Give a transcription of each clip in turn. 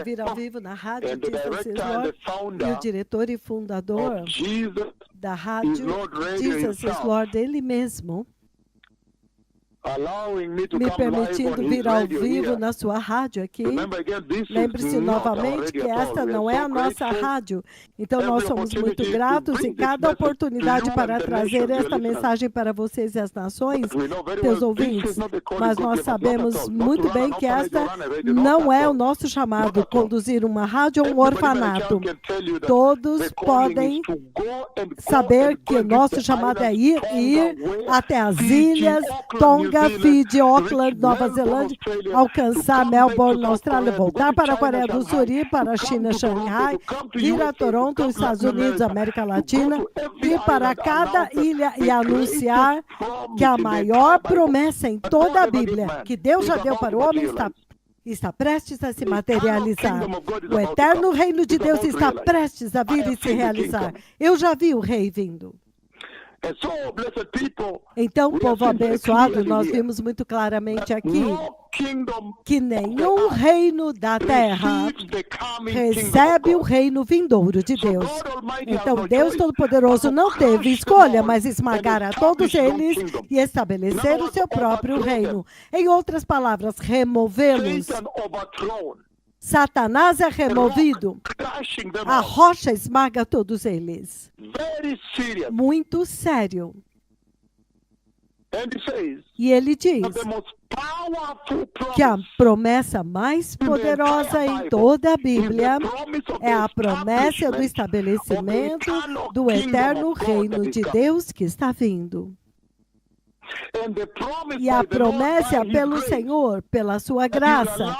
ouvir ao vivo na rádio And the Jesus is director and Lord, the founder e o diretor e fundador of Jesus da is rádio Lord Radio Jesus is himself, Lord, ele mesmo, allowing me to me come live permitindo on his vir ao radio vivo here. na sua rádio aqui. Remember again, this is Lembre-se not our novamente radio que at all. esta We não are é so a nossa grateful. rádio. Então, nós Every somos muito opportunity to gratos bring em this cada message to oportunidade you para and the trazer nations, esta dear listeners. mensagem para vocês e as nações, But we know very teus well this ouvintes. is not the calling Mas God nós gave us, not at sabemos all. Not to muito run bem an que orphanage or esta run a radio, not não at é o all. nosso chamado, Not at all. conduzir uma rádio ou um Everybody, even a orfanato. child can tell you that Todos the calling is podem to go and go saber and que go o and visit nosso the chamado é islands, ir Tonga, até as Fiji, ilhas, Auckland, Tonga, New Zealand, Fiji, Auckland, reach Nova Melbourne, Zelândia, Australia, alcançar to come back Melbourne, to na South Austrália, Korea, to go voltar to para a China, Coreia do Sul, Shanghai, ir para a to come China, to Toronto, Xangai, to come to vir a USA, Toronto, to come to Estados Latin Unidos, America, América to go Latina, to every ir para island, cada announce ilha the e anunciar greatest promise que a in the maior entire Bible promessa em that toda God a ever gave Bíblia man que Deus is já deu about para to o homem materialize. está prestes a se The eternal materializar. kingdom of God is O about to eterno come. reino de It's Deus about to está realize. prestes a I vir have e se seen the king realizar. coming. Eu já vi o rei vindo. And so, blessed people, Então, we have povo seen very abençoado, clearly nós here vimos muito claramente that aqui no kingdom que of the nenhum earth reino da terra receives the coming kingdom of recebe o God. reino vindouro de So Deus. God Almighty has Então, no Deus choice Todo-Poderoso but to não teve crush escolha, them all mas and esmagar a todos establish God's eles kingdom. e In estabelecer other o words, seu próprio overthrow them. reino. Em outras palavras, removê-los. Satan overthrown, Satanás é the rock removido. crushing them A all. rocha esmaga todos eles. Very serious. Muito sério. And he says E ele diz that the most powerful que a promise promessa mais poderosa em toda a Bíblia é a promessa do estabelecimento do eterno reino de Deus que está vindo. E a promessa pelo Senhor, pela sua graça,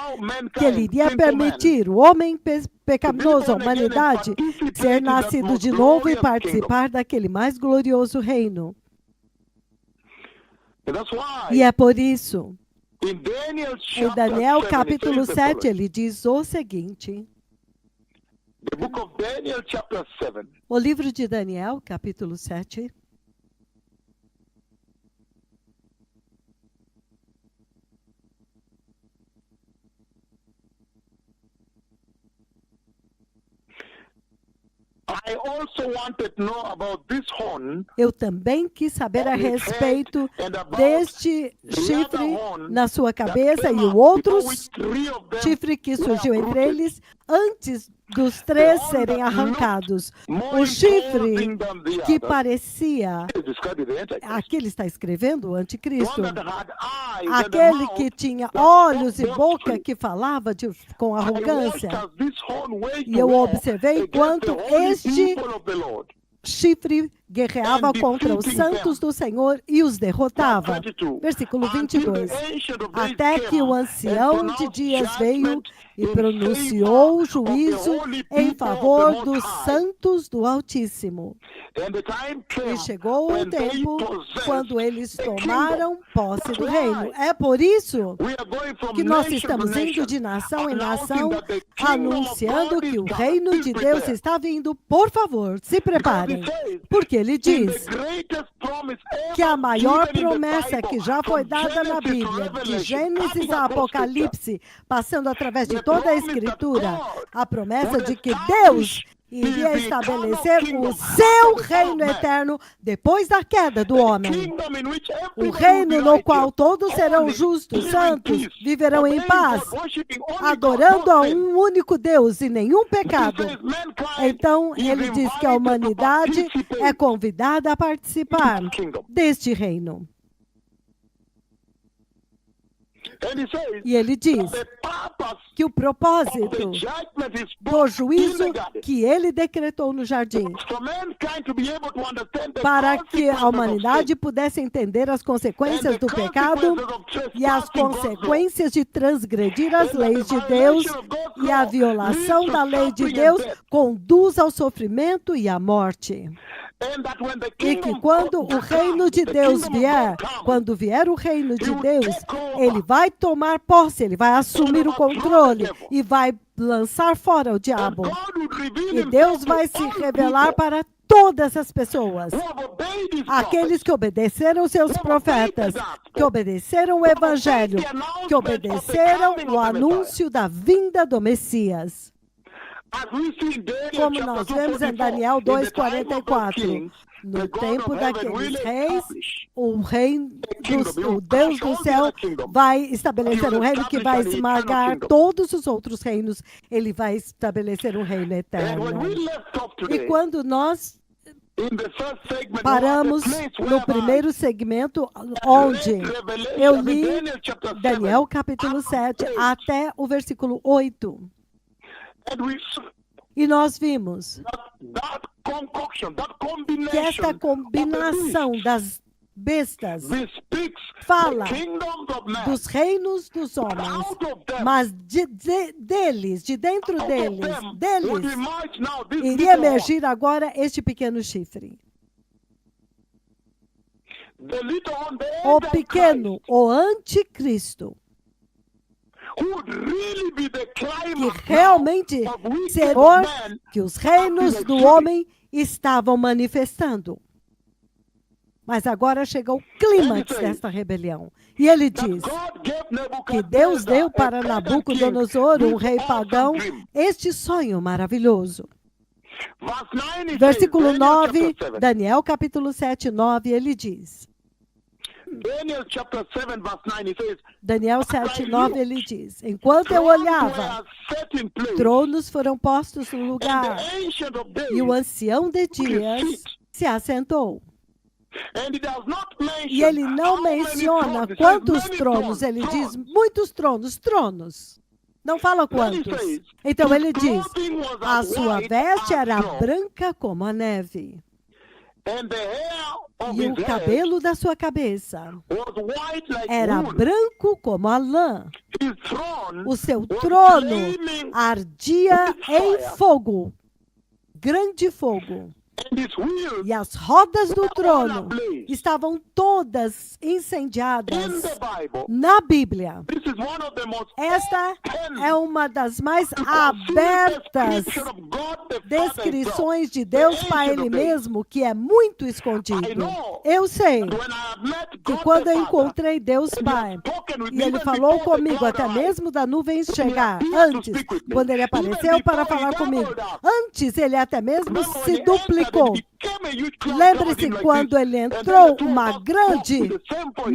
que ele iria permitir o homem pecaminoso, a humanidade, ser nascido de novo e participar daquele mais glorioso reino. E é por isso, em Daniel capítulo 7, ele diz o seguinte. O livro de Daniel, capítulo 7. Eu também quis saber a respeito deste chifre na sua cabeça e o outro chifre que surgiu entre eles antes dos três serem arrancados. O chifre que parecia, aqui ele está escrevendo, o anticristo, aquele que tinha olhos e boca que falava com arrogância. E eu observei enquanto este chifre guerreava contra os santos do Senhor e os derrotava. Versículo 22. Até que o ancião de dias veio e pronunciou o juízo em favor dos santos do Altíssimo. E chegou o tempo quando eles tomaram posse do reino. É por isso que nós estamos indo de nação em nação, anunciando que o reino de Deus está vindo. Por favor, se preparem. Porque ele diz que a maior promessa que já foi dada na Bíblia, de Gênesis a Apocalipse, passando através de toda a Escritura, a promessa de que Deus iria estabelecer o seu reino eterno depois da queda do homem. O reino no qual todos serão justos, santos, viverão em paz, adorando a um único Deus e nenhum pecado. Então, ele diz que a humanidade é convidada a participar deste reino. E ele diz que o propósito do juízo que ele decretou no jardim, para que a humanidade pudesse entender as consequências do pecado e as consequências de transgredir as leis de Deus e a violação da lei de Deus conduz ao sofrimento e à morte. E que quando o reino de Deus vier, quando vier o reino de Deus, ele vai tomar posse, ele vai assumir o controle e vai lançar fora o diabo. E Deus vai se revelar para todas as pessoas, who have obeyed his aqueles que obedeceram seus profetas, que obedeceram o Evangelho, que obedeceram o anúncio da vinda do Messias. As we see in Daniel Como chapter nós 2, vemos em 44, Daniel in the time of those 2,44, kings, no the God tempo of heaven daqueles will reis, establish o rei o Deus do all the céu other kingdoms. vai estabelecer um reino que vai esmagar todos os outros reinos. Ele vai estabelecer um reino And eterno. when we left off E today, quando nós in the first segment, paramos we had a place no whereby primeiro segmento, I onde read Revelation, eu I mean, li Daniel chapter 7, Daniel capítulo 7 até o versículo 8. and we saw E nós vimos that concoction, that que esta combination combinação das bestas this speaks fala the kingdoms of men, dos reinos dos homens, out of them, mas deles, de dentro out of deles, them would deles, emerge now this iria little emergir agora este pequeno chifre. horn. The little horn, the O Antichrist, pequeno, o anticristo, who would really be the que climax realmente now of wicked será men, que os reinos do homem estavam manifestando. Mas agora chega o clímax desta rebelião. E ele that diz God gave que Deus deu para Nebuchadnezzar, a pagan Nabucodonosor, king, um rei this pagão, awesome dream. este sonho maravilhoso. Verse 9 it Versículo says, Daniel 9, chapter 7. Daniel capítulo 7, 9, ele diz. Daniel chapter 7 verse 9 it says, Daniel 7, 9, ele diz. Enquanto eu olhava, tronos foram postos no lugar, e o ancião de dias se assentou. E ele não menciona quantos tronos, ele diz muitos tronos, tronos. Não fala quantos. Então ele diz, a sua veste era branca como a neve, e o cabelo da sua cabeça era branco como a lã. O seu trono ardia em fogo, grande fogo. E as rodas do trono estavam todas incendiadas na Bíblia. Esta é uma das mais abertas descrições de Deus para Ele mesmo, que é muito escondido. Eu sei que quando eu encontrei Deus Pai, e Ele falou comigo até mesmo da nuvem chegar, antes, quando Ele apareceu para falar comigo, antes Ele até mesmo se duplicou. Lembre-se quando ele entrou, uma grande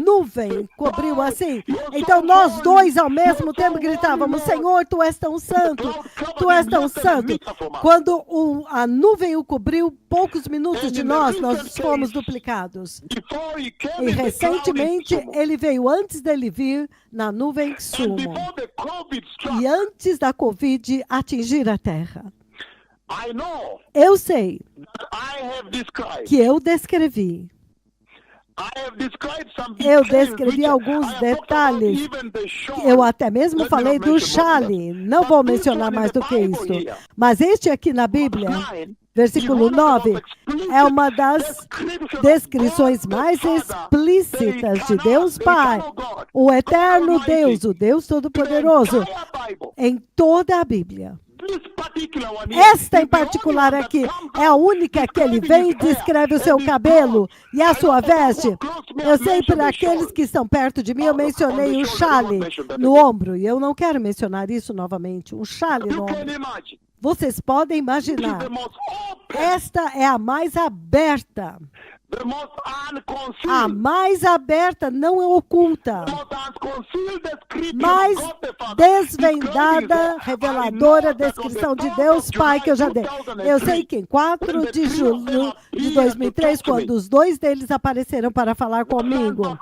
nuvem cobriu assim. Então nós dois ao mesmo tempo gritávamos, Senhor, Tu és tão santo, Tu és tão santo. Quando a nuvem o cobriu, poucos minutos de nós fomos duplicados. E recentemente ele veio antes dele vir na nuvem sumo. E antes da Covid atingir a terra. Eu sei que eu descrevi. Eu descrevi alguns detalhes. Eu até mesmo falei do Chale. Não vou mencionar mais do que isso. Mas este aqui na Bíblia, versículo 9, é uma das descrições mais explícitas de Deus Pai, o eterno Deus, o Deus Todo-Poderoso, em toda a Bíblia. Esta em particular aqui é a única que ele vem e descreve o seu cabelo e a sua veste. Eu sei para aqueles que estão perto de mim, eu mencionei o chale no ombro e eu não quero mencionar isso novamente, um chale no ombro. Vocês podem imaginar, esta é a mais aberta. A mais aberta, não é oculta, mais desvendada, reveladora descrição de Deus Pai que eu já dei. Eu sei que em 4 de julho de 2003, quando os dois deles apareceram para falar comigo,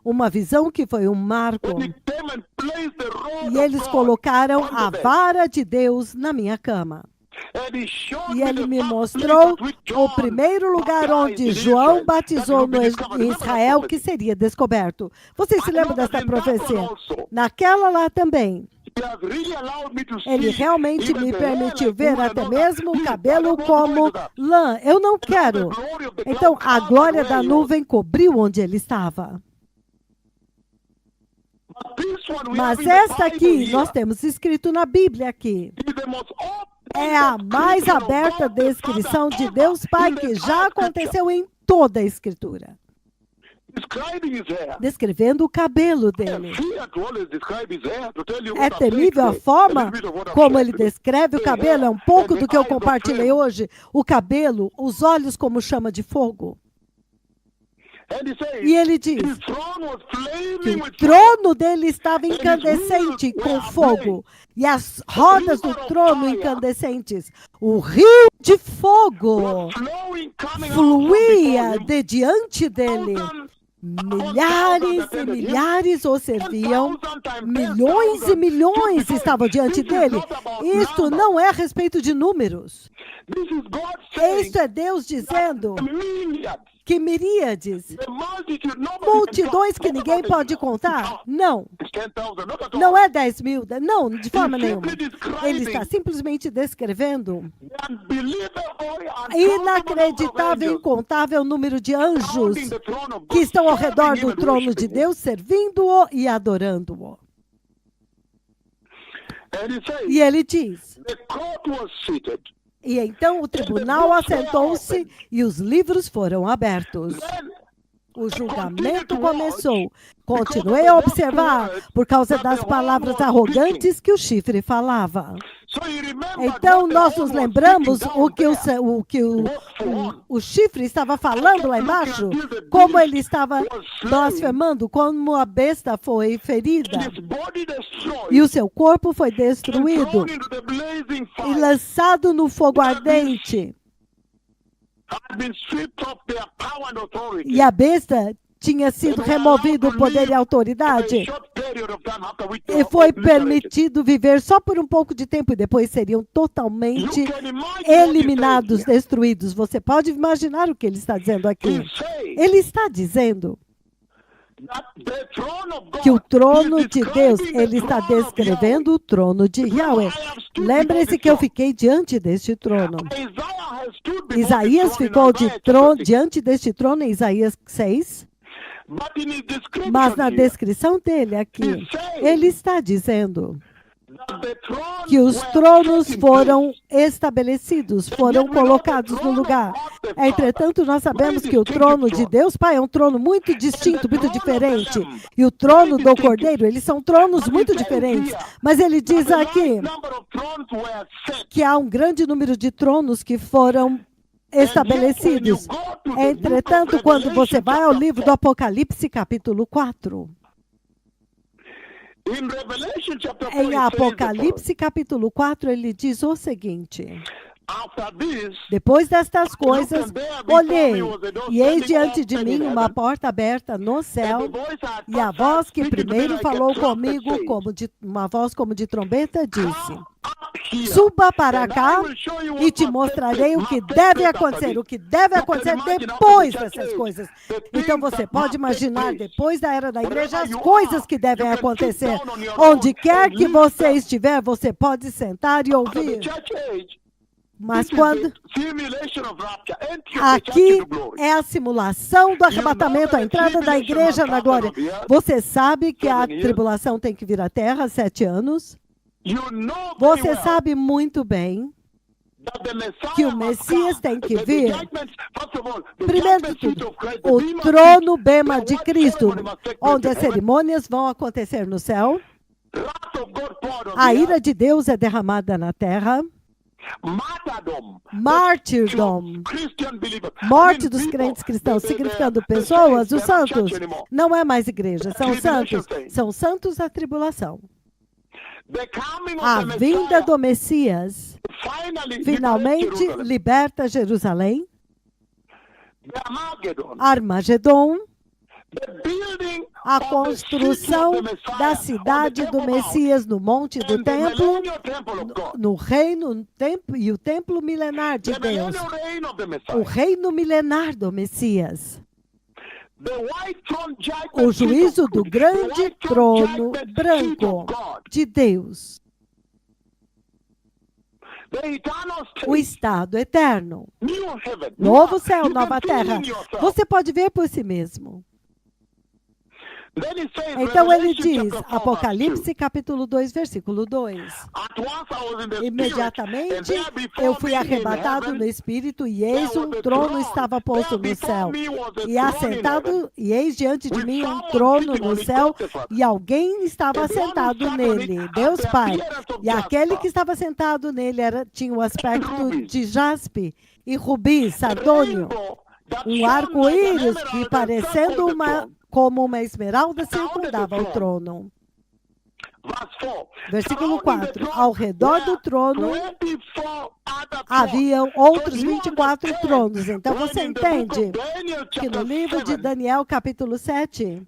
uma visão que foi um marco, e eles colocaram a vara de Deus na minha cama. E ele me mostrou o primeiro lugar onde João batizou em Israel que seria descoberto. Vocês se lembram dessa profecia? Naquela lá também. Ele realmente me permitiu ver até mesmo o cabelo como lã. Eu não quero. Então, a glória da nuvem cobriu onde ele estava. Mas esta aqui, nós temos escrito na Bíblia aqui. é a mais aberta descrição de Deus Pai que já aconteceu em toda a Escritura. Descrevendo o cabelo dele. É temível a forma como ele descreve o cabelo. É um pouco do que eu compartilhei hoje. O cabelo, os olhos como chama de fogo. E ele diz que o trono dele estava incandescente com fogo. E as rodas do trono incandescentes. O rio de fogo fluía de diante dele. Milhares e milhares o serviam, milhões e milhões estavam diante dele. Isto não é a respeito de números. Isto é Deus dizendo que miríades, multidões que ninguém pode contar. Não. Não é 10 mil, não, de forma nenhuma. Ele está simplesmente descrevendo inacreditável, incontável número de anjos que estão ao redor do trono de Deus, servindo-o e adorando-o. E ele diz: e então o tribunal assentou-se e os livros foram abertos. O julgamento começou. Continuei a observar por causa das palavras arrogantes que o chifre falava. Então nós nos lembramos o que o chifre estava falando lá embaixo, como ele estava blasfemando, como a besta foi ferida e o seu corpo foi destruído e lançado no fogo ardente. E a besta tinha sido removido o poder e a autoridade e foi permitido viver só por um pouco de tempo e depois seriam totalmente eliminados, destruídos. Você pode imaginar o que ele está dizendo aqui? Ele está dizendo que o trono de Deus, ele está descrevendo o trono de Yahweh. Lembre-se que eu fiquei diante deste trono. Isaías ficou diante deste trono em Isaías 6. Mas na descrição dele aqui, ele está dizendo que os tronos foram estabelecidos, foram colocados no lugar. Entretanto, nós sabemos que o trono de Deus Pai é um trono muito distinto, muito diferente. E o trono do Cordeiro, eles são tronos muito diferentes. Mas ele diz aqui que há um grande número de tronos que foram estabelecidos. Entretanto, quando você vai ao livro do Apocalipse, capítulo 4, em Apocalipse, capítulo 4, ele diz o seguinte: depois destas coisas, olhei, e eis diante de mim uma porta aberta no céu, e a voz que primeiro falou comigo, uma voz como de trombeta, disse: suba para cá e te mostrarei o que deve acontecer depois dessas coisas. Então você pode imaginar, depois da era da igreja, as coisas que devem acontecer. Onde quer que você estiver, você pode sentar e ouvir. Mas quando aqui é a simulação do arrebatamento, a entrada da igreja na glória. Você sabe que a tribulação tem que vir à terra 7 anos. Você sabe muito bem que o Messias tem que vir. Primeiro de tudo, o trono bema de Cristo, onde as cerimônias vão acontecer no céu. A ira de Deus é derramada na terra. Martyrdom, morte dos crentes cristãos, significando pessoas, os santos. Não é mais igreja, são santos da tribulação. A vinda do Messias finalmente liberta Jerusalém. Armagedon, a construção da cidade do Messias no monte do templo, no reino e o templo milenar de Deus. O reino milenar do Messias. O juízo do grande trono branco de Deus. O estado eterno. Novo céu, nova terra. Você pode ver por si mesmo. Then it says, Então ele Revelation diz, chapter 4, verse Apocalipse capítulo 2, versículo 2. 2. At once I was in the spirit, and Imediatamente there before eu fui me in arrebatado heaven, no Espírito, e there eis was um a trono throne. estava posto There no céu. before me was a E throne in heaven, assentado, e eis diante de with mim um someone trono sitting no on it, céu, God the Father. e alguém estava And the one who assentado sat on nele, it Deus had the Pai. appearance of E aquele jasper, que estava sentado nele tinha o aspecto ruby, de jaspe e rubi, a sardônio, rainbow that um shone like an arco-íris que, emerald parecendo encircled the throne. como uma esmeralda, Surrounded the circundava o throne. trono. Verse 4. Versículo Surrounding the 4. throne Ao redor do were trono 24 other thrones. haviam So outros you 24 understand tronos. Então when você in the book entende of Daniel que no chapter livro de 7, Daniel, capítulo 7,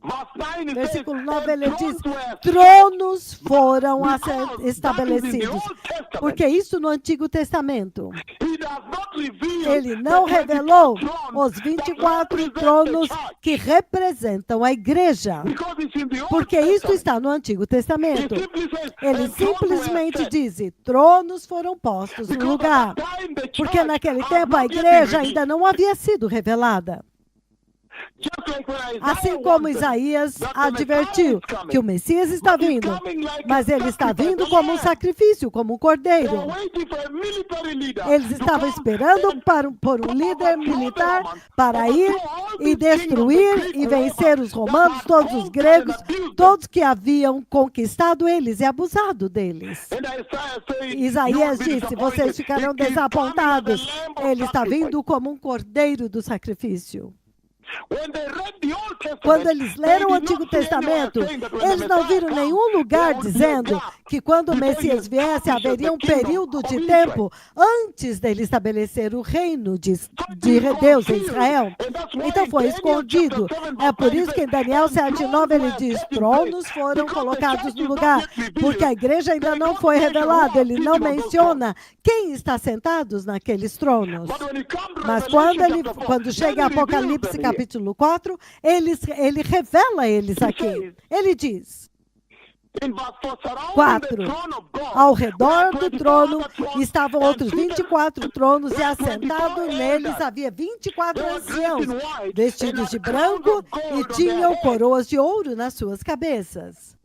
verse 9, it says, versículo 9, and ele diz: thrones were set tronos foram because that is in the estabelecidos. Old Testament. Porque isso no Antigo Testamento. He does not reveal Ele não the 24 revelou thrones os that 24 represent the tronos church. que representam a igreja. Because it's in the Old Porque isso Testament. está no Antigo He Testamento. simply says, Ele and thrones were simplesmente set. diz: tronos foram postos no Because lugar. at that time the Porque church naquele had tempo a not yet igreja been ainda não havia sido revelada. Just like when Isaiah Assim como warned them Isaías that the advertiu Messiah is coming, que o Messias está but he's vindo, coming like mas a ele está sacrifice, vindo a como um lamb. sacrifício, como um They were cordeiro. waiting for a military leader Eles to estavam come esperando and por um líder overthrow the militar Romans, para ir overthrow all e these kingdoms, the destruir Greek, e vencer os whoever, romanos, that todos had os conquered gregos, and abused them. todos que haviam conquistado eles e abusado deles. And Isaiah said, Isaías "You will be disse: vocês disappointed. ficarão He is coming as a desapontados. lamb of Ele está sacrifice." vindo como um cordeiro do sacrifício. When they read the Old Testament, Quando eles they leram o did not Antigo see anywhere Testamento, saying that when the eles não Messiah viram comes, nenhum lugar there would be a dizendo gap que quando o before he Messias viesse, establishes haveria um the kingdom período of de Israel. tempo antes dele estabelecer o reino de So it is Deus em concealed. Israel. And that's why Então in foi Daniel escondido. chapter 7, É por verse 9, isso que em it Daniel says, "And 7:9 ele thrones diz: were set in tronos place." foram Because the colocados church no is not lugar. yet revealed. Porque a igreja ainda They não don't foi mention revelada. who are Ele sitting não on those menciona quem está sentados naqueles tronos. But when it comes to Mas Revelation chapter 4, quando then chega he reveals Apocalipse them here. capítulo 4, ele revela eles aqui. Ele diz: In verse 4, surrounding 4. the throne of God, Ao were redor do 24 trono other thrones, estavam and outros seated 24 tronos, e were assentado 24 neles elders. havia 24 They were dressed anciãos, in white, vestidos and de had crowns branco, of gold e on tinham their heads. coroas de ouro nas suas cabeças.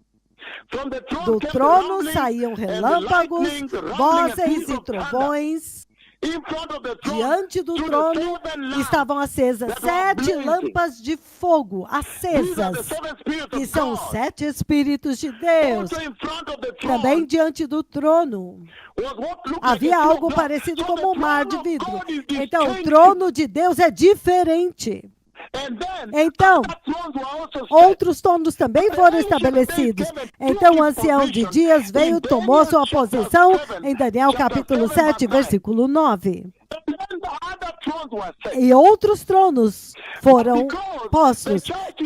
From the throne Do came the trono rumbling saíam and the relâmpagos, lightning, the rumbling and vozes peals e of thunder. trovões. In front of the throne Diante do stood trono the seven lamps estavam acesas that were 7 blazing. lâmpadas de fogo, These are the acesas, seven spirits que of são os God. 7 Espíritos de Deus. Also in front of the throne Também diante do trono was what looked like havia a sea of algo glass. parecido So como the um mar de throne of vidro. God is Então, o distinct. trono de Deus é diferente. And then, Então, other thrones were also set. outros tronos também foram estabelecidos. Então, o ancião de dias veio, tomou sua posição em Daniel capítulo 7, versículo 9. And then the other thrones were set. E outros tronos foram postos.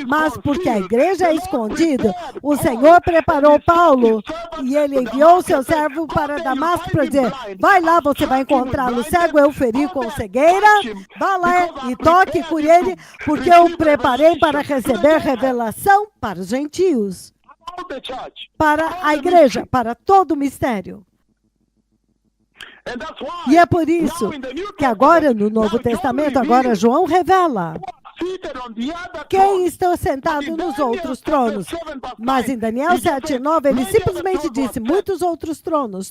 Mas porque a igreja é escondida, o Senhor preparou Paulo e ele enviou seu servo para Damasco para dizer: vai lá, você vai encontrá-lo cego, eu feri com cegueira, vá lá e toque e cure ele, porque eu o preparei para receber revelação para os gentios, About the church. para a igreja, para todo o mistério. And that's why E é por isso now in the New que agora Testament, no Novo now John Testamento, reveals agora João revela seated on the other quem throne. está sentado nos outros tronos. Mas em Daniel 7:9 ele simplesmente disse: muitos outros tronos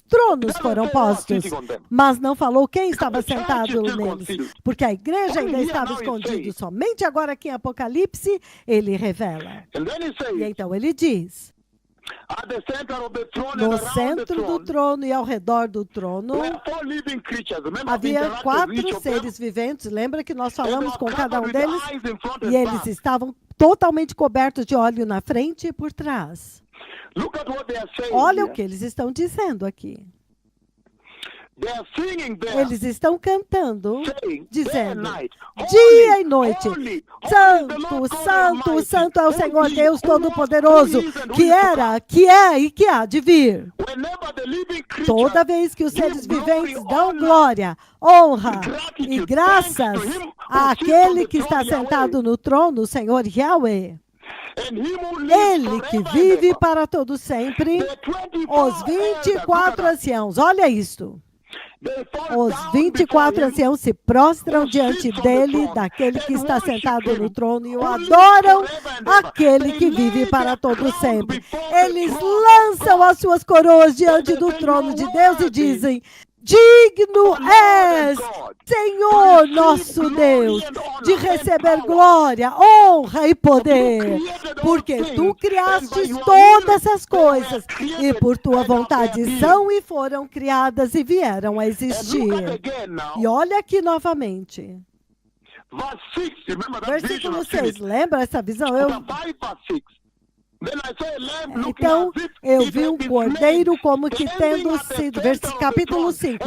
foram postos, mas não falou quem estava sentado neles, porque a igreja ainda estava escondida. Somente agora aqui em Apocalipse ele revela. And then he E says, então ele diz: at the center of the throne and no around the centro do throne, trono e ao redor do trono were four living creatures. Remember, I've havia interacted with each 4 of them. seres viventes. Lembra que nós And they falamos were com cada covered um with deles? eyes in front E and eles back. estavam totalmente cobertos de óleo na frente e por trás. Look at what they are saying Olha o here. que eles estão dizendo aqui. They are singing there, Eles estão cantando, saying, dizendo, day and night, dia e noite: holy, holy, the Santo, Lord God Santo, Almighty, Santo é o Senhor holy, Deus who was, Todo-Poderoso, who is, and who que is to come. era, que é e que há de vir. Whenever the living creatures Toda vez que os give seres glory, viventes dão honor, glória, honra gratitude, e graças thanks to him who sits on àquele the que está throne, sentado no trono, o Senhor Yahweh, and him who lives Ele que forever and vive ever. para todo sempre, The 24 os 24 elders, anciãos, olha isto. Os 24 anciãos se prostram diante dele, daquele que está sentado no trono, e o adoram, aquele que vive para todo sempre. Eles lançam as suas coroas diante do trono de Deus e dizem: digno és, Senhor nosso Deus, de receber glória, honra e poder, porque tu criaste todas as coisas e por tua vontade são e foram criadas e vieram a existir. E olha aqui novamente. Versículo 6, lembra essa visão? Então, eu vi um cordeiro como que tendo sido, capítulo 5,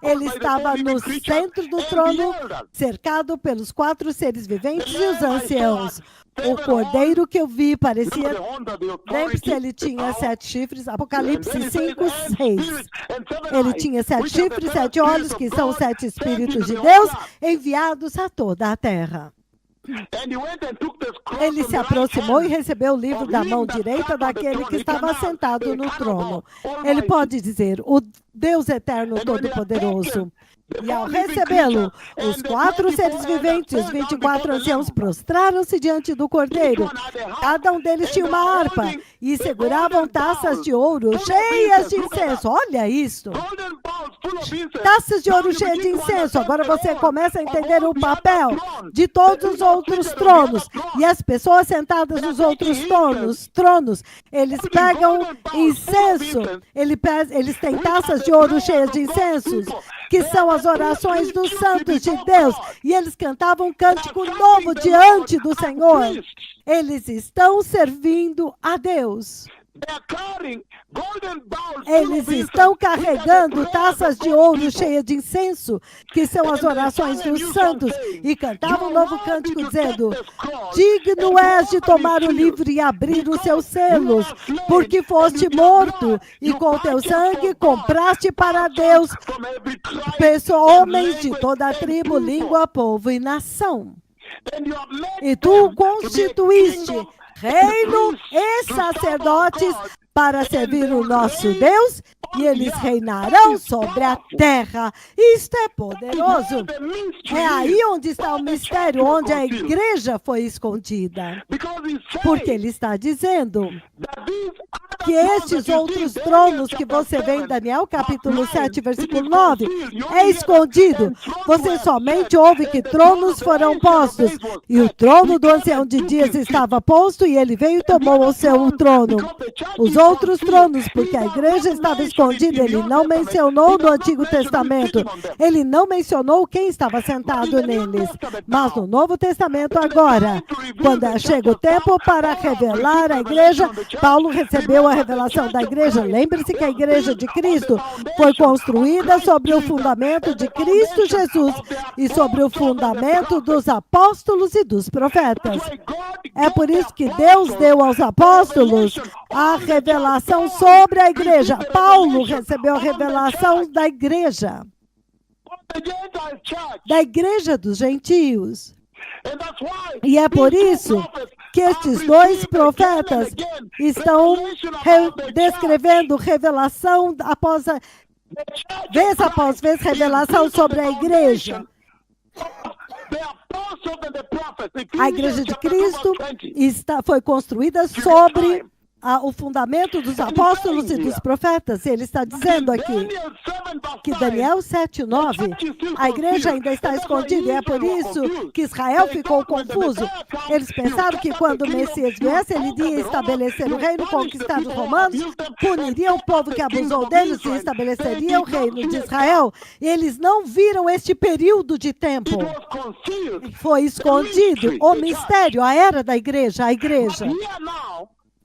ele estava no centro do trono, cercado pelos 4 seres viventes e os anciãos. O cordeiro que eu vi parecia, lembre-se, ele tinha 7 chifres, Apocalipse 5, 6. Ele tinha 7 chifres, 7 olhos, que são os 7 Espíritos de Deus, enviados a toda a terra. Ele se aproximou e recebeu o livro da mão direita daquele que estava sentado no trono. Ele pode dizer, o Deus eterno todo-poderoso. E ao recebê-lo, os 4 seres viventes e os 24 anciãos prostraram-se diante do cordeiro. Cada um deles tinha uma harpa e seguravam taças de ouro cheias de incenso. Olha isso! Taças de ouro cheias de incenso. Agora você começa a entender o papel de todos os outros tronos. E as pessoas sentadas nos outros tronos, eles pegam incenso. Eles têm taças de ouro cheias de incensos, que são as orações dos santos de Deus. E eles cantavam um cântico novo diante do Senhor. Eles estão servindo a Deus. Eles estão carregando taças de ouro cheias de incenso, que são as orações dos santos, e cantavam um novo cântico dizendo: digno és de tomar o livro e abrir os seus selos, porque foste morto, e com teu sangue compraste para Deus homens de toda a tribo, língua, povo e nação. E tu constituíste reino e sacerdotes para servir o nosso Deus, e eles reinarão sobre a terra. Isto é poderoso. É aí onde está o mistério, onde a igreja foi escondida. Porque ele está dizendo que estes outros tronos que você vê em Daniel, capítulo 7, versículo 9, é escondido. Você somente ouve que tronos foram postos, e o trono do ancião de dias estava posto, e ele veio e tomou o seu trono. Os outros tronos, porque a igreja estava escondida, ele não mencionou no Antigo Testamento, ele não mencionou quem estava sentado neles. Mas no Novo Testamento agora, quando chega o tempo para revelar a igreja, Paulo recebeu a revelação da igreja. Lembre-se que a igreja de Cristo foi construída sobre o fundamento de Cristo Jesus e sobre o fundamento dos apóstolos e dos profetas. É por isso que Deus deu aos apóstolos a revelação sobre a igreja. Paulo recebeu a revelação da igreja dos gentios. E é por isso que estes 2 profetas estão descrevendo revelação vez após vez, revelação sobre a igreja. A igreja de Cristo foi construída sobre o fundamento dos apóstolos e dos profetas. Ele está dizendo aqui que Daniel 7:9, a igreja ainda está escondida, e é por isso que Israel ficou confuso. Eles pensaram que quando o Messias viesse, ele iria estabelecer o reino, conquistar os romanos, puniria o povo que abusou deles e estabeleceria o reino de Israel. E eles não viram este período de tempo. Foi escondido o mistério, a era da igreja, a igreja.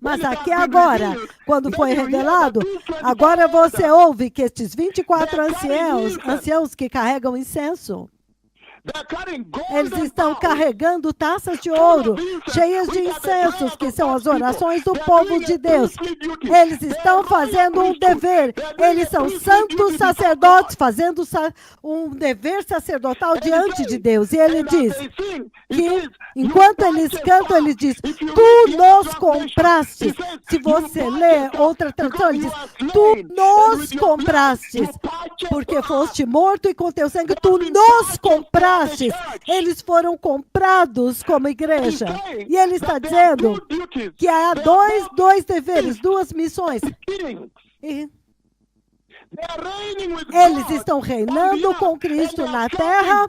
Mas aqui agora, quando foi revelado, agora você ouve que estes 24 anciãos que carregam incenso, eles estão carregando taças de ouro, cheias de incensos, que são as orações do povo de Deus. Eles estão fazendo um dever. Eles são santos sacerdotes, fazendo um dever sacerdotal diante de Deus. E ele diz que, enquanto eles cantam, ele diz: tu nos compraste. Se você lê outra tradução, ele diz: tu nos compraste porque foste morto e com teu sangue tu nos compraste. Eles foram comprados como igreja. E ele está dizendo que há dois deveres, duas missões. E eles estão reinando com Cristo na terra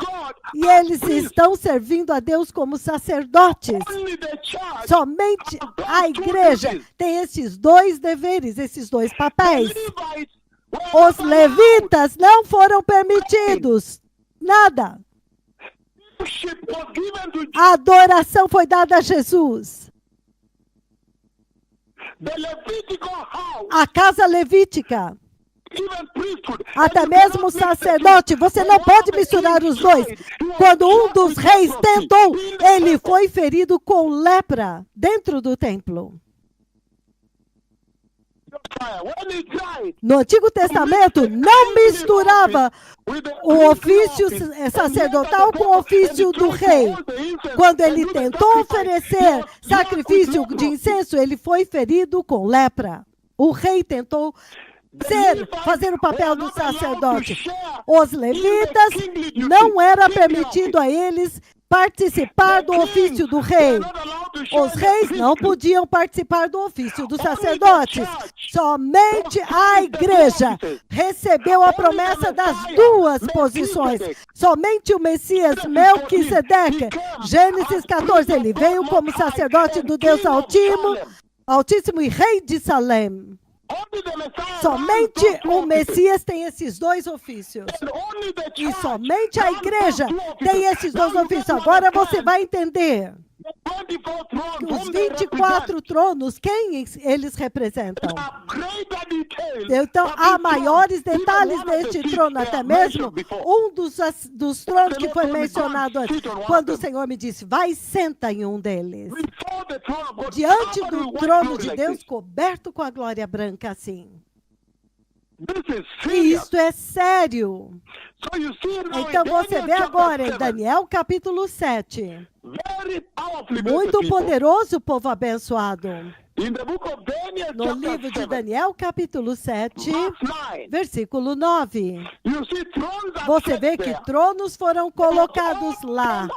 e eles estão servindo a Deus como sacerdotes. Somente a igreja tem esses dois deveres, esses dois papéis. Os levitas não foram permitidos. Nada. A adoração foi dada a Jesus. A casa levítica. Até mesmo o sacerdote, você não pode misturar os dois. Quando um dos reis tentou, ele foi ferido com lepra dentro do templo. No Antigo Testamento, não misturava o ofício sacerdotal com o ofício do rei. Quando ele tentou oferecer sacrifício de incenso, ele foi ferido com lepra. O rei tentou fazer o papel do sacerdote. Os levitas, não era permitido a eles participar do ofício do rei. Os reis não podiam participar do ofício dos sacerdotes. Somente a igreja recebeu a promessa das duas posições. Somente o Messias Melquisedeque, Gênesis 14, ele veio como sacerdote do Deus Altíssimo e rei de Salém. Somente o Messias tem esses dois ofícios. E somente a igreja tem esses dois ofícios. Agora você vai entender. Os 24 tronos, quem eles representam? Então, há maiores detalhes neste trono, até mesmo um dos tronos que foi mencionado antes. Quando o Senhor me disse, vai, senta em um deles. Diante do trono de Deus, coberto com a glória branca, assim. E isto é sério. Então você vê agora em Daniel capítulo 7. Muito poderoso, povo abençoado. No livro de Daniel capítulo 7, versículo 9. Você vê que tronos foram colocados lá.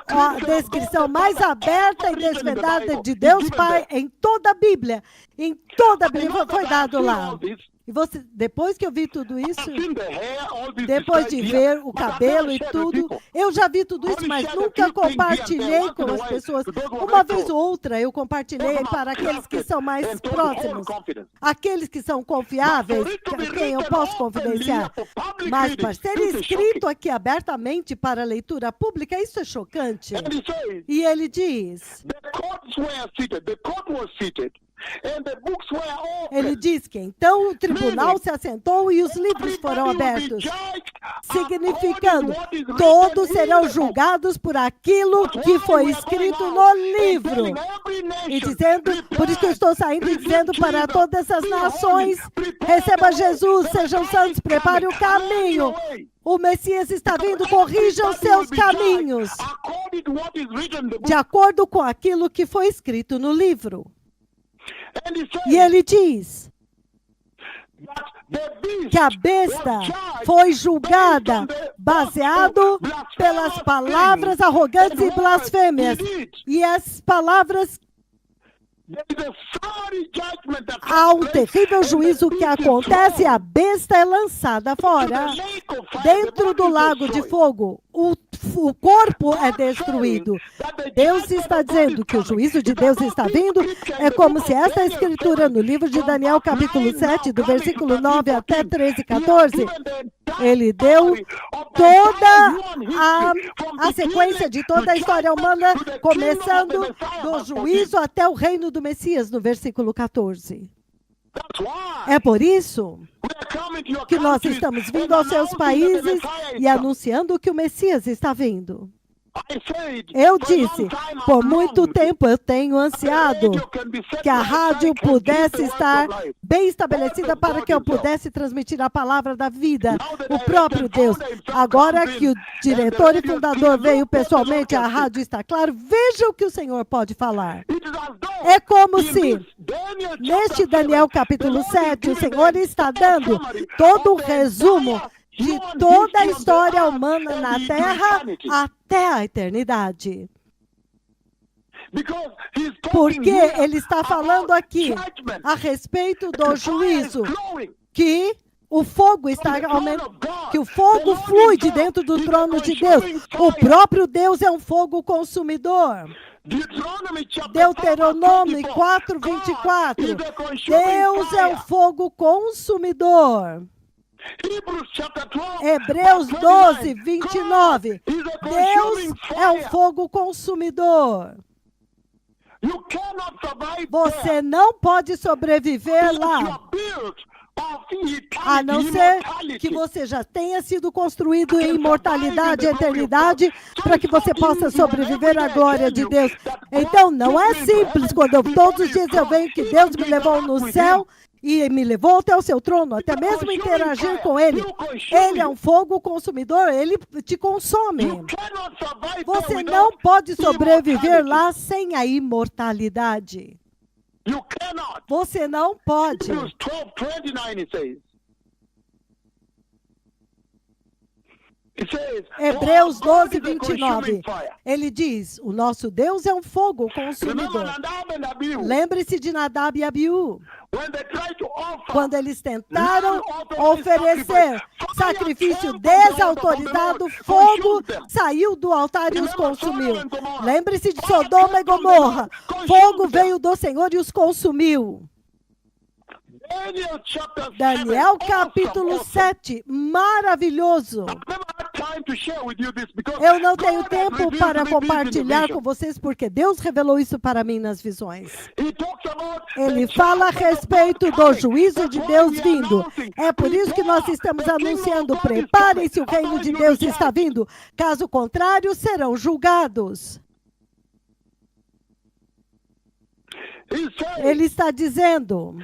A descrição mais aberta e desvendada de Deus Pai em toda a Bíblia. Em toda a Bíblia foi dado lá. E você, depois que eu vi tudo isso, depois de ver o cabelo e tudo, eu já vi tudo isso, mas nunca compartilhei com as pessoas. Uma vez ou outra eu compartilhei para aqueles que são mais próximos, aqueles que são confiáveis, quem eu posso confidenciar. Mas para ser escrito aqui abertamente para leitura pública, isso é chocante. E ele diz... Ele diz que então o tribunal se assentou e os livros foram abertos, significando todos serão julgados por aquilo que foi escrito no livro. E dizendo, por isso que eu estou saindo e dizendo para todas as nações, receba Jesus, sejam santos, prepare o caminho. O Messias está vindo, corrijam seus caminhos, de acordo com aquilo que foi escrito no livro. E ele diz que a besta foi julgada baseado pelas palavras arrogantes e blasfêmias. E as palavras... Há um terrível juízo que acontece e a besta é lançada fora. Dentro do lago de fogo, o corpo é destruído. Deus está dizendo que o juízo de Deus está vindo. É como se esta escritura no livro de Daniel, capítulo 7, do versículo 9 até 13 e 14, ele deu toda a sequência de toda a história humana, começando do juízo até o reino do Messias, no versículo 14. É por isso que nós estamos vindo aos seus países e anunciando que o Messias está vindo. Eu disse, por muito tempo eu tenho ansiado que a rádio pudesse estar bem estabelecida para que eu pudesse transmitir a palavra da vida, o próprio Deus. Agora que o diretor e fundador veio pessoalmente, a rádio está claro, veja o que o Senhor pode falar. É como se, neste Daniel capítulo 7, o Senhor está dando todo o resumo de toda a história humana na Terra até a eternidade. Porque ele está falando aqui a respeito do juízo, que o fogo está aumentando, que o fogo flui de dentro do trono de Deus. O próprio Deus é um fogo consumidor. Deuteronômio 4:24. Deus é um fogo consumidor. Hebreus 12:29. Deus é um fogo consumidor. Você não pode sobreviver lá, a não ser que você já tenha sido construído em imortalidade e eternidade, para que você possa sobreviver à glória de Deus. Então, não é simples quando todos os dias eu venho que Deus me levou no céu e me levou até o seu trono, até mesmo interagir com Ele. Ele é um fogo consumidor, Ele te consome. Você não pode sobreviver lá sem a imortalidade. Você não pode. Hebreus 12:29. Ele diz, o nosso Deus é um fogo consumidor. Lembre-se de Nadab e Abiú. Quando eles tentaram oferecer sacrifício desautorizado, fogo saiu do altar e os consumiu. Lembre-se de Sodoma e Gomorra. Fogo veio do Senhor e os consumiu. Daniel capítulo 7, maravilhoso. Eu não tenho tempo para compartilhar com vocês, porque Deus revelou isso para mim nas visões. Ele fala a respeito do juízo de Deus vindo. É por isso que nós estamos anunciando, preparem-se, o reino de Deus está vindo. Caso contrário, serão julgados. Ele está dizendo...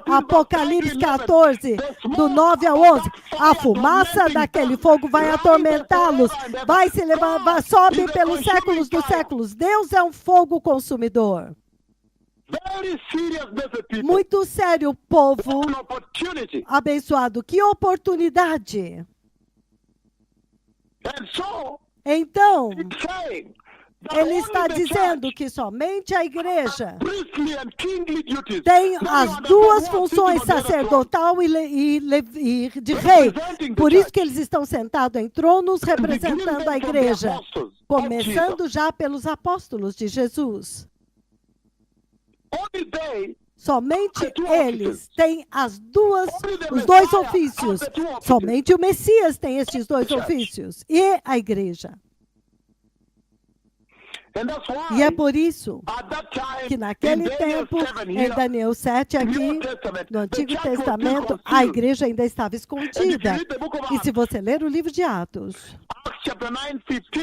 Apocalipse 14, do 9 ao 11. A fumaça daquele fogo vai atormentá-los, vai se levar, sobe pelos séculos dos séculos. Deus é um fogo consumidor. Muito sério, povo abençoado. Que oportunidade. Então, ele está dizendo que somente a igreja tem as duas funções, sacerdotal e de rei. Por isso que eles estão sentados em tronos representando a igreja, começando já pelos apóstolos de Jesus. Somente eles têm os dois ofícios. Somente o Messias tem estes dois ofícios. E a igreja. E é por isso que naquele tempo, em Daniel 7, aqui, no Antigo Testamento, a igreja ainda estava escondida. E se você ler o livro de Atos,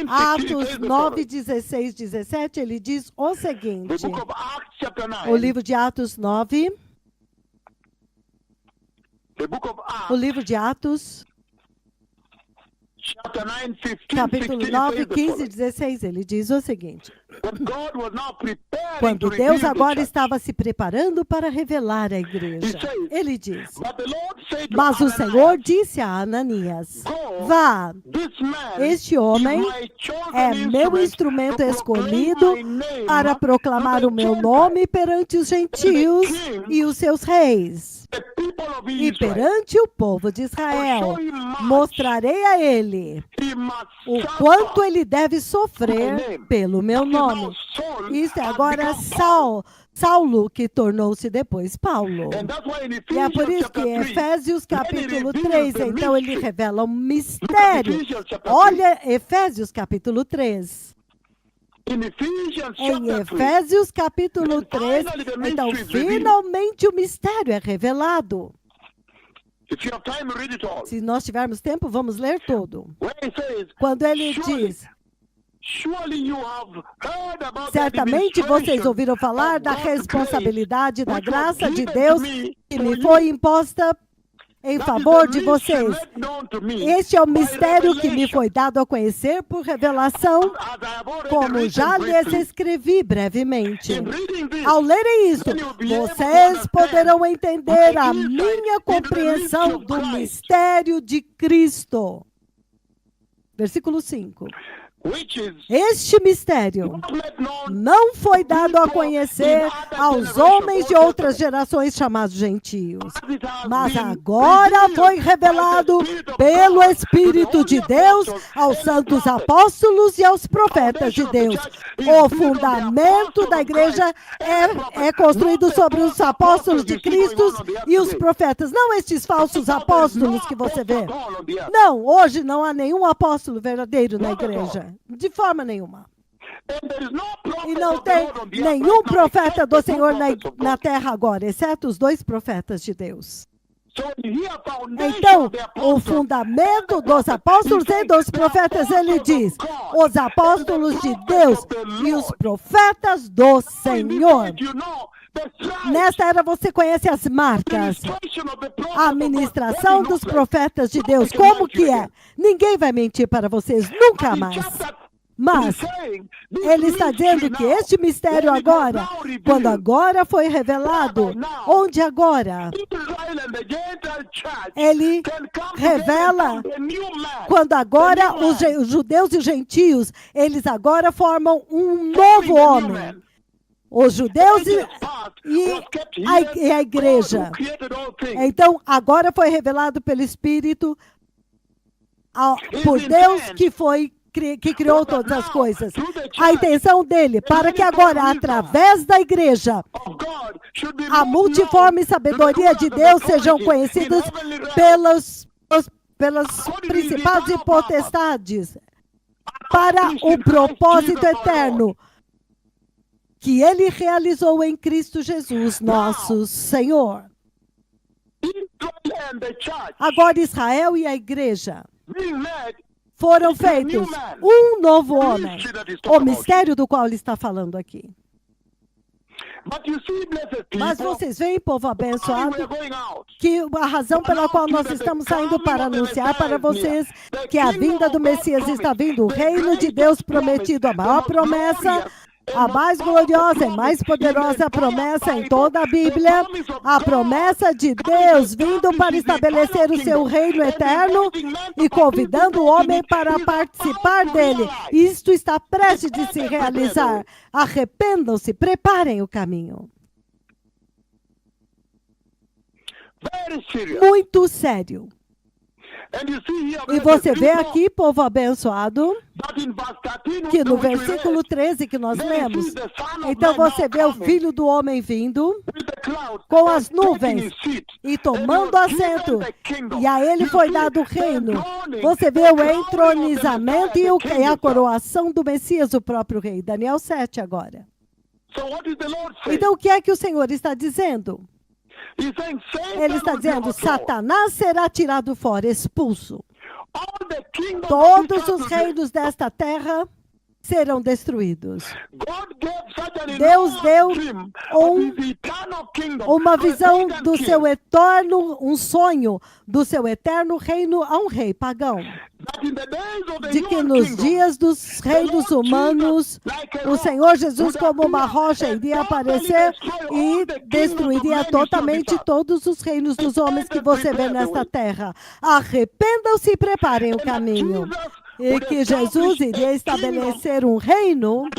Atos 9, 16, 17, ele diz o seguinte, o livro de Atos 9, o livro de Atos, capítulo 9, 15 e 16, ele diz o seguinte. Quando Deus agora estava se preparando para revelar a igreja, ele diz, mas o Senhor disse a Ananias, vá, este homem é meu instrumento escolhido para proclamar o meu nome perante os gentios e os seus reis. E perante o povo de Israel, mostrarei a ele o quanto ele deve sofrer pelo meu nome. Isso é agora Saulo, que tornou-se depois Paulo. E é por isso que em Efésios capítulo 3, então ele revela um mistério. Olha Efésios capítulo 3. Em Efésios capítulo 3, então finalmente o mistério é revelado. If you have time, read it all. Se nós tivermos tempo, vamos ler tudo. Where it says, Quando ele diz, surely you have heard about the certamente vocês administration ouviram falar of da God's responsabilidade da which was graça de given Deus to me que for me you. foi imposta em That is favor the de mystery vocês. made known to me Este é o by mistério que me revelation. foi dado a conhecer por revelação, As I have already como written já lhes briefly. escrevi brevemente. In reading this, Ao lerem isso, then you'll be able to vocês understand poderão entender my a insight minha into the compreensão mystery of do Christ. mistério de Cristo. Versículo 5. which is Este mistério not made known não foi dado a conhecer aos homens de outras gerações chamados gentios, as it has mas been agora revealed foi by revelado the Spirit of pelo God to the Espírito de holy Deus apostles aos and santos prophets. apóstolos e aos profetas de Foundation of the Deus. church is O built on the fundamento apostles da of igreja Christ and the prophets. é construído Not the sobre os false apóstolos apostles de you see going Cristo on the earth e os today. profetas, não estes falsos apóstolos que você vê. Não, hoje não há nenhum apóstolo verdadeiro na igreja, de forma nenhuma. E não tem nenhum profeta do Senhor na terra agora, exceto os 2 profetas de Deus. Então, o fundamento dos apóstolos e dos profetas, ele diz, os apóstolos de Deus e os profetas do Senhor. Nesta era você conhece as marcas, a administração dos profetas de Deus, como que é? Ninguém vai mentir para vocês, nunca mais. Mas ele está dizendo que este mistério agora, quando agora foi revelado, onde agora? Ele revela quando agora os judeus e os gentios, eles agora formam um novo homem. Os judeus e a igreja. Então, agora foi revelado pelo Espírito, por Deus que criou todas as coisas. A intenção dele, para que agora, através da igreja, a multiforme sabedoria de Deus sejam conhecidas pelos principados e potestades, para o propósito eterno que ele realizou em Cristo Jesus, nosso Senhor. Agora Israel e a igreja foram feitos um novo homem, o mistério do qual ele está falando aqui. Mas vocês veem, povo abençoado, que a razão pela qual nós estamos saindo para anunciar para vocês que a vinda do Messias está vindo, o reino de Deus prometido, a maior promessa, a mais gloriosa e mais poderosa promessa em toda a Bíblia, a promessa de Deus vindo para estabelecer o seu reino eterno e convidando o homem para participar dele. Isto está prestes de se realizar. Arrependam-se, preparem o caminho. Muito sério. E você vê aqui, povo abençoado, que no versículo 13 que nós lemos, então você vê o Filho do Homem vindo com as nuvens e tomando assento, e a ele foi dado o reino. Você vê o entronizamento e a coroação do Messias, o próprio rei. Daniel 7 agora. Então o que é que o Senhor está dizendo? Ele está dizendo, Satanás será tirado fora, expulso. Todos os reinos desta terra serão destruídos. Deus deu uma visão do seu eterno, um sonho do seu eterno reino a um rei pagão. De que nos dias dos reinos humanos, o Senhor Jesus como uma rocha iria aparecer e destruiria totalmente todos os reinos dos homens que você vê nesta terra. Arrependam-se e preparem o caminho. E que Jesus iria estabelecer um reino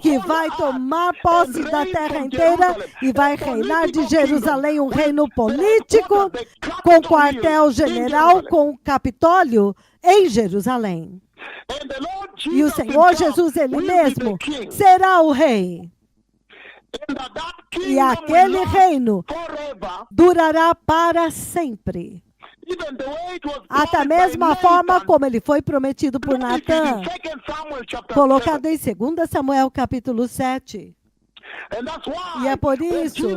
que vai tomar posse da terra inteira e vai reinar de Jerusalém, um reino político com quartel-general, com Capitólio em Jerusalém. E o Senhor Jesus, ele mesmo, será o rei. E aquele reino durará para sempre. Até a mesma forma como ele foi prometido por Natã, colocado em 2 Samuel capítulo 7. E é por isso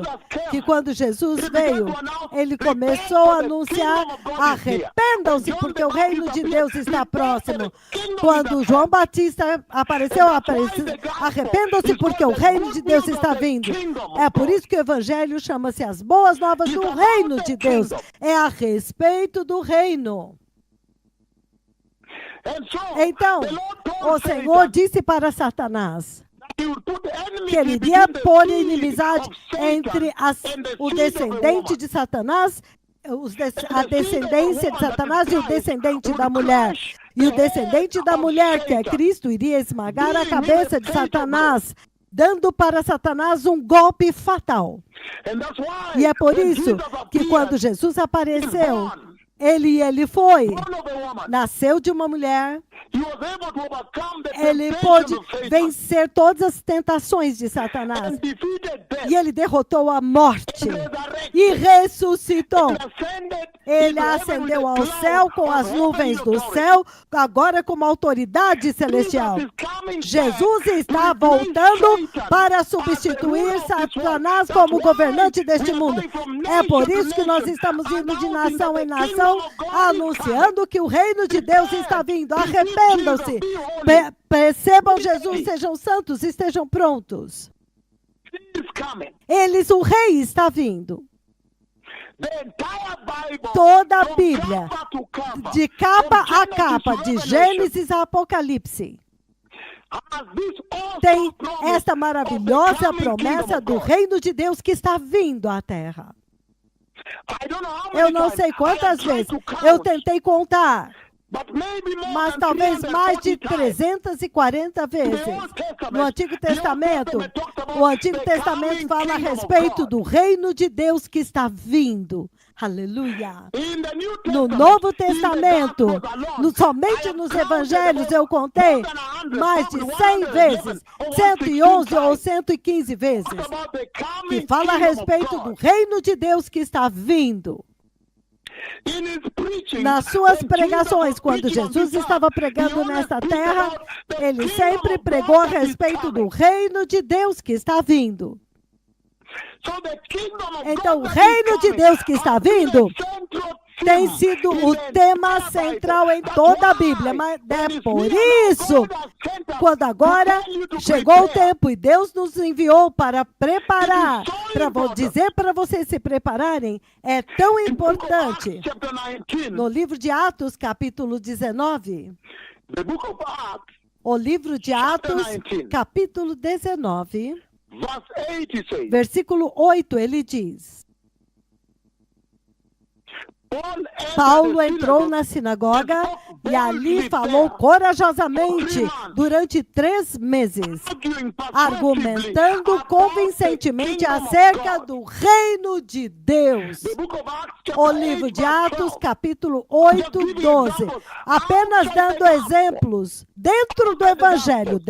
que quando Jesus veio, ele começou a anunciar: arrependam-se, porque o reino de Deus está próximo. Quando João Batista apareceu, arrependam-se, porque o reino de Deus está vindo. É por isso que o evangelho chama-se as boas novas do reino de Deus. É a respeito do reino. Então, o Senhor disse para Satanás que ele iria pôr inimizade entre o descendente de Satanás, a descendência de Satanás e o descendente da mulher. E o descendente da mulher, que é Cristo, iria esmagar a cabeça de Satanás, dando para Satanás um golpe fatal. E é por isso que quando Jesus apareceu, ele foi, nasceu de uma mulher, ele pôde vencer todas as tentações de Satanás, e ele derrotou a morte, e ressuscitou. Ele ascendeu ao céu com as nuvens do céu, agora com uma autoridade celestial. Jesus está voltando para substituir Satanás como governante deste mundo. É por isso que nós estamos indo de nação em nação, anunciando que o reino de Deus está vindo. Arrependam-se, percebam Jesus, sejam santos, estejam prontos. O rei está vindo. Toda a Bíblia, de capa a capa, de Gênesis a Apocalipse, tem esta maravilhosa promessa do reino de Deus que está vindo à terra. Eu não sei quantas vezes eu tentei contar, mas talvez mais de 340 vezes. No Antigo Testamento, o Antigo Testamento fala a respeito do reino de Deus que está vindo. Aleluia. No Novo Testamento, somente nos Evangelhos, eu contei mais de 100 vezes, 111 ou 115 vezes, que fala a respeito do reino de Deus que está vindo. Nas suas pregações, quando Jesus estava pregando nesta terra, ele sempre pregou a respeito do reino de Deus que está vindo. Então, o reino de Deus que está vindo tem sido o tema central em toda a Bíblia, mas é por isso, quando agora chegou o tempo e Deus nos enviou para preparar, para dizer para vocês se prepararem, é tão importante. No livro de Atos, capítulo 19, o livro de Atos, capítulo 19, versículo 8, ele diz: Paulo entrou na sinagoga e ali falou corajosamente durante 3 meses, argumentando convincentemente acerca do reino de Deus. O livro de Atos, capítulo 8, 12. Apenas dando exemplos dentro do Evangelho,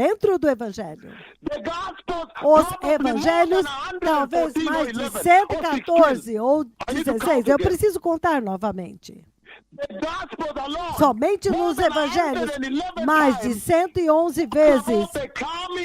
Os Evangelhos, talvez mais de 114 ou 16. Eu preciso contar novamente. Somente nos Evangelhos, mais de 111 vezes,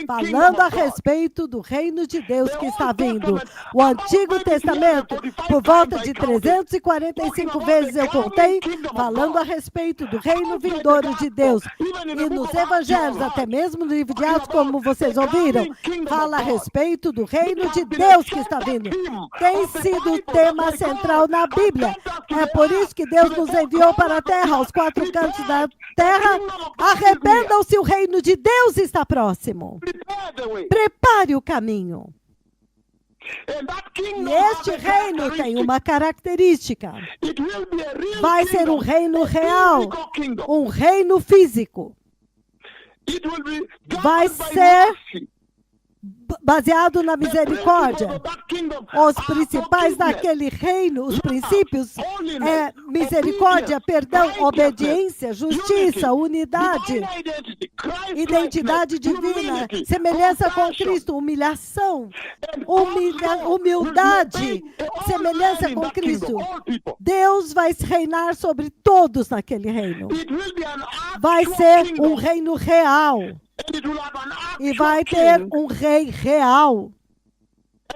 falando a respeito do reino de Deus que está vindo. O Antigo Testamento, por volta de 345 vezes eu contei, falando a respeito do reino vindouro de Deus. E nos Evangelhos, até mesmo no livro de Atos, como vocês ouviram, fala a respeito do reino de Deus que está vindo. Tem sido o tema central na Bíblia. É por isso que Deus nos enviou para a terra, aos 4 cantos da terra. Arrependam-se, o reino de Deus está próximo. Prepare o caminho. E este reino tem uma característica. Vai ser um reino real, um reino físico. Vai ser baseado na misericórdia. Os principais daquele reino, os princípios, é misericórdia, perdão, obediência, justiça, unidade, identidade divina, semelhança com Cristo, humilhação, humildade, semelhança com Cristo. Deus vai reinar sobre todos naquele reino. Vai ser um reino real. E vai ter um rei real.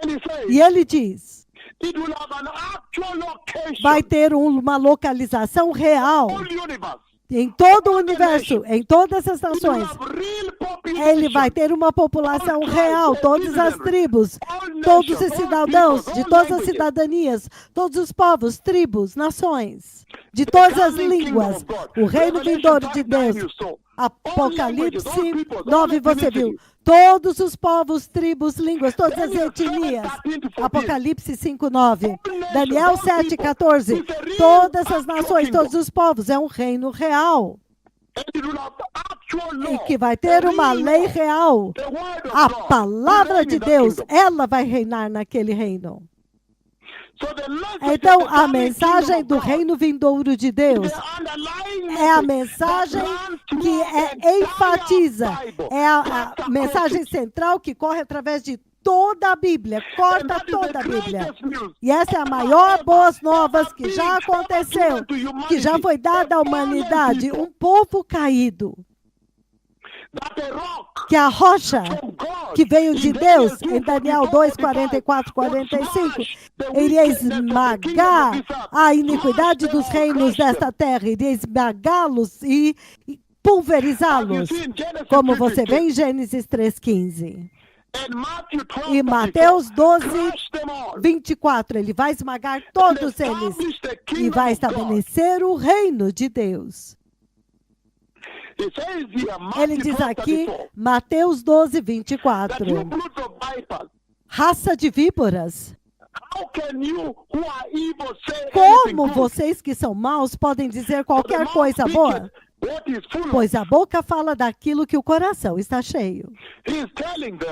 And he says, E ele diz, it will have an actual location. vai ter uma localização real Whole universe. em todo o universo, em todas as It will nações. have real population. Ele vai ter uma população real, todas as tribos, todos os cidadãos, de todas as cidadanias, todos os povos, tribos, nações, de todas as línguas. O reino vindouro de Deus. Apocalipse 9, você viu. Todos os povos, tribos, línguas, todas as etnias. Apocalipse 5, 9. Daniel 7, 14. Todas as nações, todos os povos. É um reino real. E que vai ter uma lei real. A palavra de Deus, ela vai reinar naquele reino. Então, a mensagem do reino vindouro de Deus é a mensagem que enfatiza, é a mensagem central que corre através de toda a Bíblia, corta toda a Bíblia. E essa é a maior boas novas que já aconteceu, que já foi dada à humanidade, um povo caído. Que a rocha que veio de Deus, em Daniel 2, 44, 45, iria esmagar a iniquidade dos reinos desta terra, iria esmagá-los e pulverizá-los, como você vê em Gênesis 3,15. E Mateus 12, 24, ele vai esmagar todos eles e vai estabelecer o reino de Deus. Ele diz aqui, Mateus 12, 24, raça de víboras, como vocês que são maus podem dizer qualquer coisa boa? Pois a boca fala daquilo que o coração está cheio.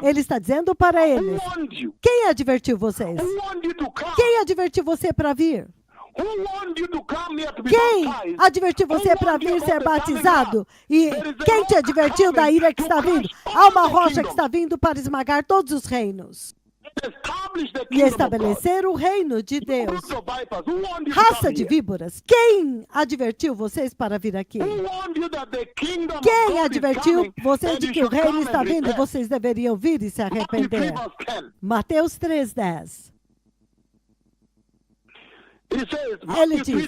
Ele está dizendo para eles, quem advertiu vocês? Quem advertiu você para vir? Quem advertiu você para vir ser batizado? E quem te advertiu da ira que está vindo? Há uma rocha que está vindo para esmagar todos os reinos e estabelecer o reino de Deus. Raça de víboras, quem advertiu vocês para vir aqui? Quem advertiu vocês de que o reino está vindo e vocês deveriam vir e se arrepender? Mateus 3:10. Ele diz,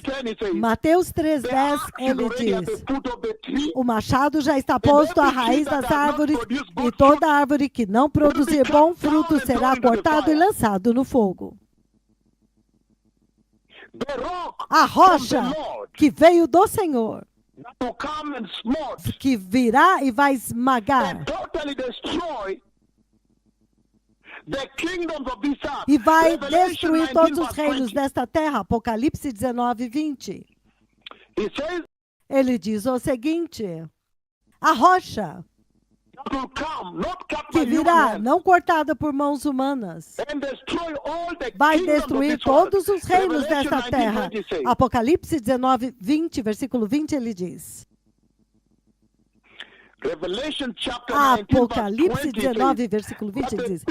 Mateus 3:10, ele diz, o machado já está posto à raiz das árvores e toda árvore que não produzir bom fruto será cortado e lançado no fogo. A rocha que veio do Senhor, que virá e vai esmagar e vai destruir todos os reinos desta terra. Apocalipse 19, 20. Ele diz o seguinte, a rocha que virá, não cortada por mãos humanas, vai destruir todos os reinos desta terra. Apocalipse 19, 20, versículo 20, ele diz. Apocalipse 19, versículo 20 diz,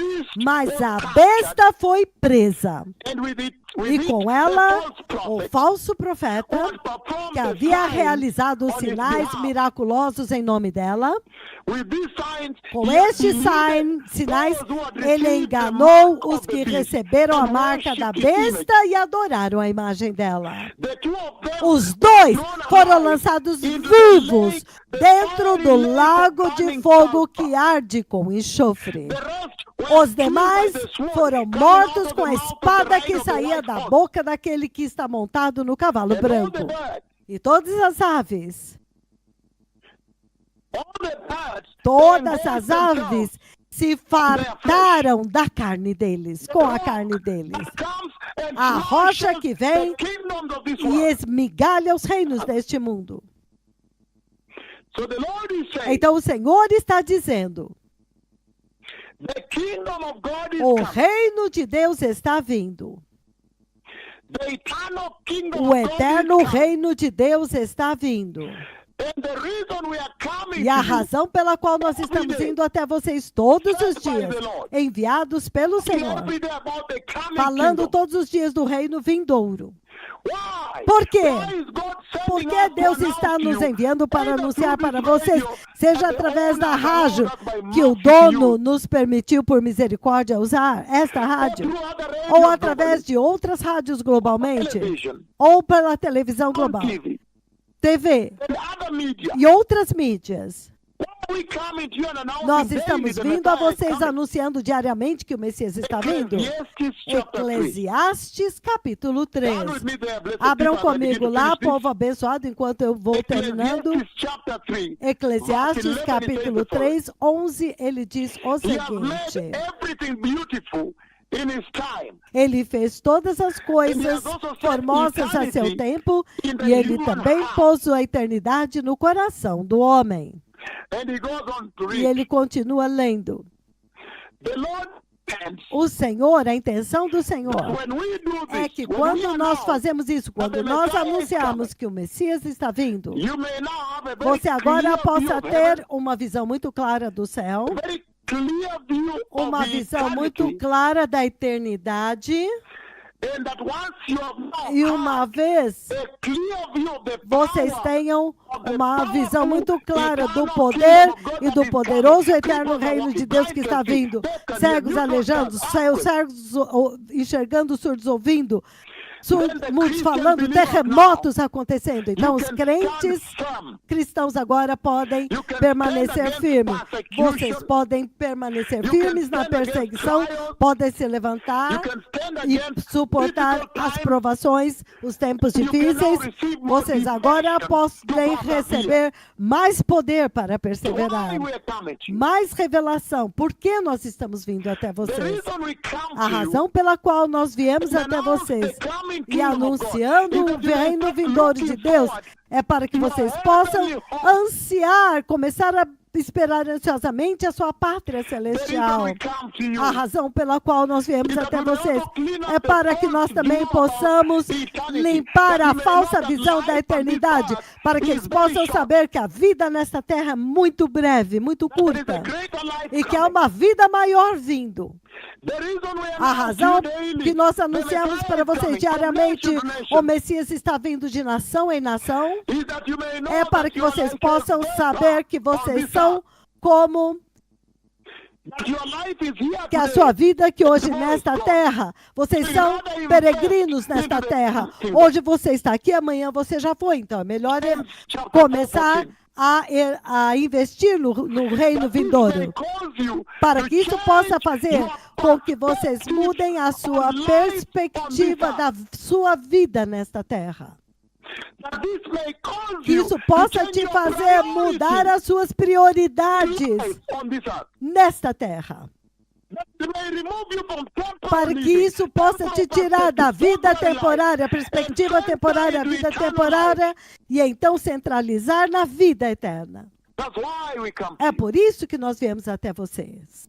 mas a besta foi presa, e com ela o falso profeta, que havia realizado os sinais miraculosos em nome dela. Com estes sinais, ele enganou os que receberam a marca da besta e adoraram a imagem dela. Os dois foram lançados vivos dentro do lago de fogo que arde com enxofre. Os demais foram mortos com a espada que saía da boca daquele que está montado no cavalo branco. E todas as aves, todas as aves se fartaram da carne deles, com a carne deles. A rocha que vem e esmigalha os reinos deste mundo. Então o Senhor está dizendo, o reino de Deus está vindo. O eterno reino de Deus está vindo. E a razão pela qual nós estamos indo até vocês todos os dias, enviados pelo Senhor, falando todos os dias do reino vindouro. Por quê? Por que Deus está nos enviando para anunciar para vocês, seja através da rádio que o dono nos permitiu por misericórdia usar, esta rádio, ou através de outras rádios globalmente, ou pela televisão global, TV e outras mídias. Nós estamos vindo a vocês anunciando diariamente que o Messias está vindo. Eclesiastes capítulo 3. Abram comigo lá, povo abençoado, enquanto eu vou terminando. Eclesiastes capítulo 3, 11, ele diz o seguinte: ele fez todas as coisas formosas a seu tempo, e ele também pôs a eternidade no coração do homem. E ele continua lendo. O Senhor, a intenção do Senhor é que quando nós fazemos isso, quando nós anunciarmos que o Messias está vindo, você agora possa ter uma visão muito clara do céu, uma visão muito clara da eternidade. E uma vez vocês tenham uma visão muito clara do poder e do poderoso eterno reino de Deus que está vindo, cegos aleijando, cegos enxergando, surdos ouvindo, muitos falando, terremotos acontecendo. Então, os cristãos agora podem permanecer firmes. Vocês podem permanecer firmes na perseguição, podem se levantar e suportar as provações, os tempos difíceis. Vocês agora podem receber mais poder para perseverar, mais revelação. Por que nós estamos vindo até vocês? A razão pela qual nós viemos até vocês e anunciando o reino vindouro de Deus é para que vocês possam ansiar, começar a esperar ansiosamente a sua pátria celestial. A razão pela qual nós viemos até vocês é para que nós também possamos limpar a falsa visão da eternidade, para que eles possam saber que a vida nesta terra é muito breve, muito curta, e que há uma vida maior vindo. A razão que nós anunciamos para vocês diariamente, o Messias está vindo de nação em nação, é para que vocês possam saber que vocês são como que a sua vida que hoje nesta terra, vocês são peregrinos nesta terra. Hoje você está aqui, amanhã você já foi. Então é melhor começar a investir no reino vindouro, para que isso possa fazer com que vocês mudem a sua perspectiva da sua vida nesta terra. Que isso possa te fazer mudar as suas prioridades nesta terra. Para que isso possa te tirar da vida temporária, perspectiva temporária, vida temporária, e então centralizar na vida eterna. É por isso que nós viemos até vocês.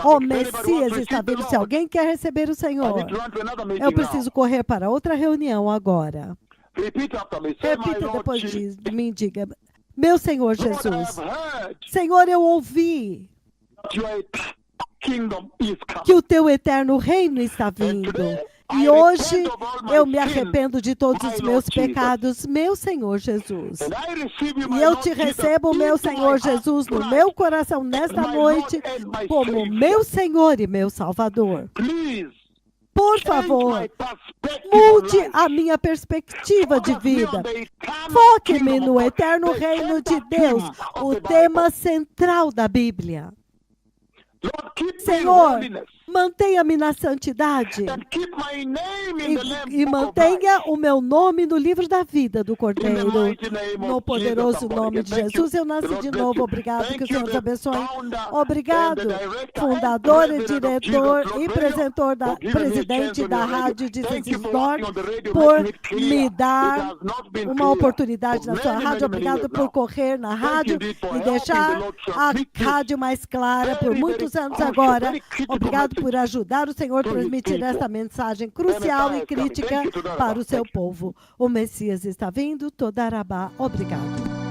O Messias está vindo. Se alguém quer receber o Senhor, eu preciso correr para outra reunião agora. Repita depois de mim, diga: meu Senhor Jesus, Senhor, eu ouvi que o teu eterno reino está vindo. E hoje eu me arrependo de todos os meus pecados, meu Senhor Jesus. E eu te recebo, meu Senhor Jesus, no meu coração nesta noite, como meu Senhor e meu Salvador. Por favor, mude a minha perspectiva de vida. Foque-me no eterno reino de Deus, o tema central da Bíblia. Senhor, mantenha-me na santidade e mantenha o meu nome no livro da vida do Cordeiro. No poderoso nome de Jesus, eu nasci de novo. Obrigado, que o Senhor te abençoe. Obrigado, fundador e diretor e presidente da Rádio Jesus Lord, por me dar uma oportunidade na sua rádio. Obrigado por correr na rádio e deixar a rádio mais clara por muitos anos agora. Obrigado por ajudar o Senhor a transmitir esta mensagem crucial e crítica para o seu povo. O Messias está vindo, Todarabá. Obrigado.